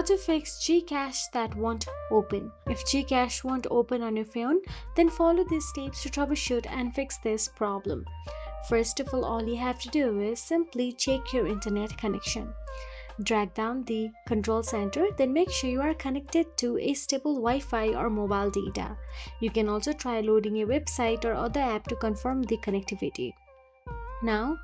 to fix GCash that won't open. If GCash won't open on your phone, then follow these steps to troubleshoot and fix this problem. First of all you have to do is simply check your internet connection. Drag down the control center, then make sure you are connected to a stable Wi-Fi or mobile data. You can also try loading a website or other app to confirm the connectivity. Now,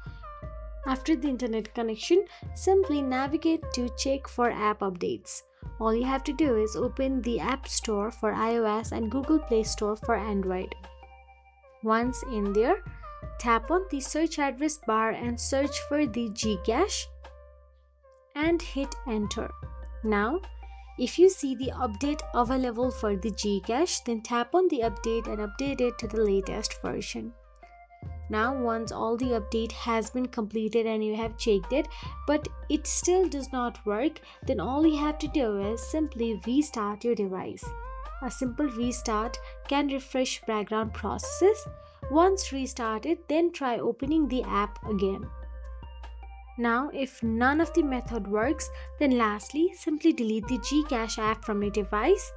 after the internet connection, simply navigate to check for app updates. All you have to do is open the App Store for iOS and Google Play Store for Android. Once in there, tap on the search address bar and search for the GCash and hit enter. Now, if you see the update available for the GCash, then tap on the update and update it to the latest version. Now, once all the update has been completed and you have checked it, but it still does not work, then all you have to do is simply restart your device. A simple restart can refresh background processes. Once restarted, then try opening the app again. Now, if none of the method works, then lastly, simply delete the GCash app from your device.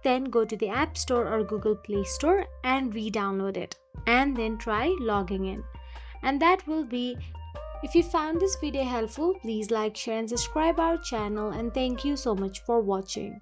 Then go to the App Store or Google Play Store and re-download it. And then try logging in. And that will be. If you found this video helpful, please like, share and subscribe our channel, and thank you so much for watching.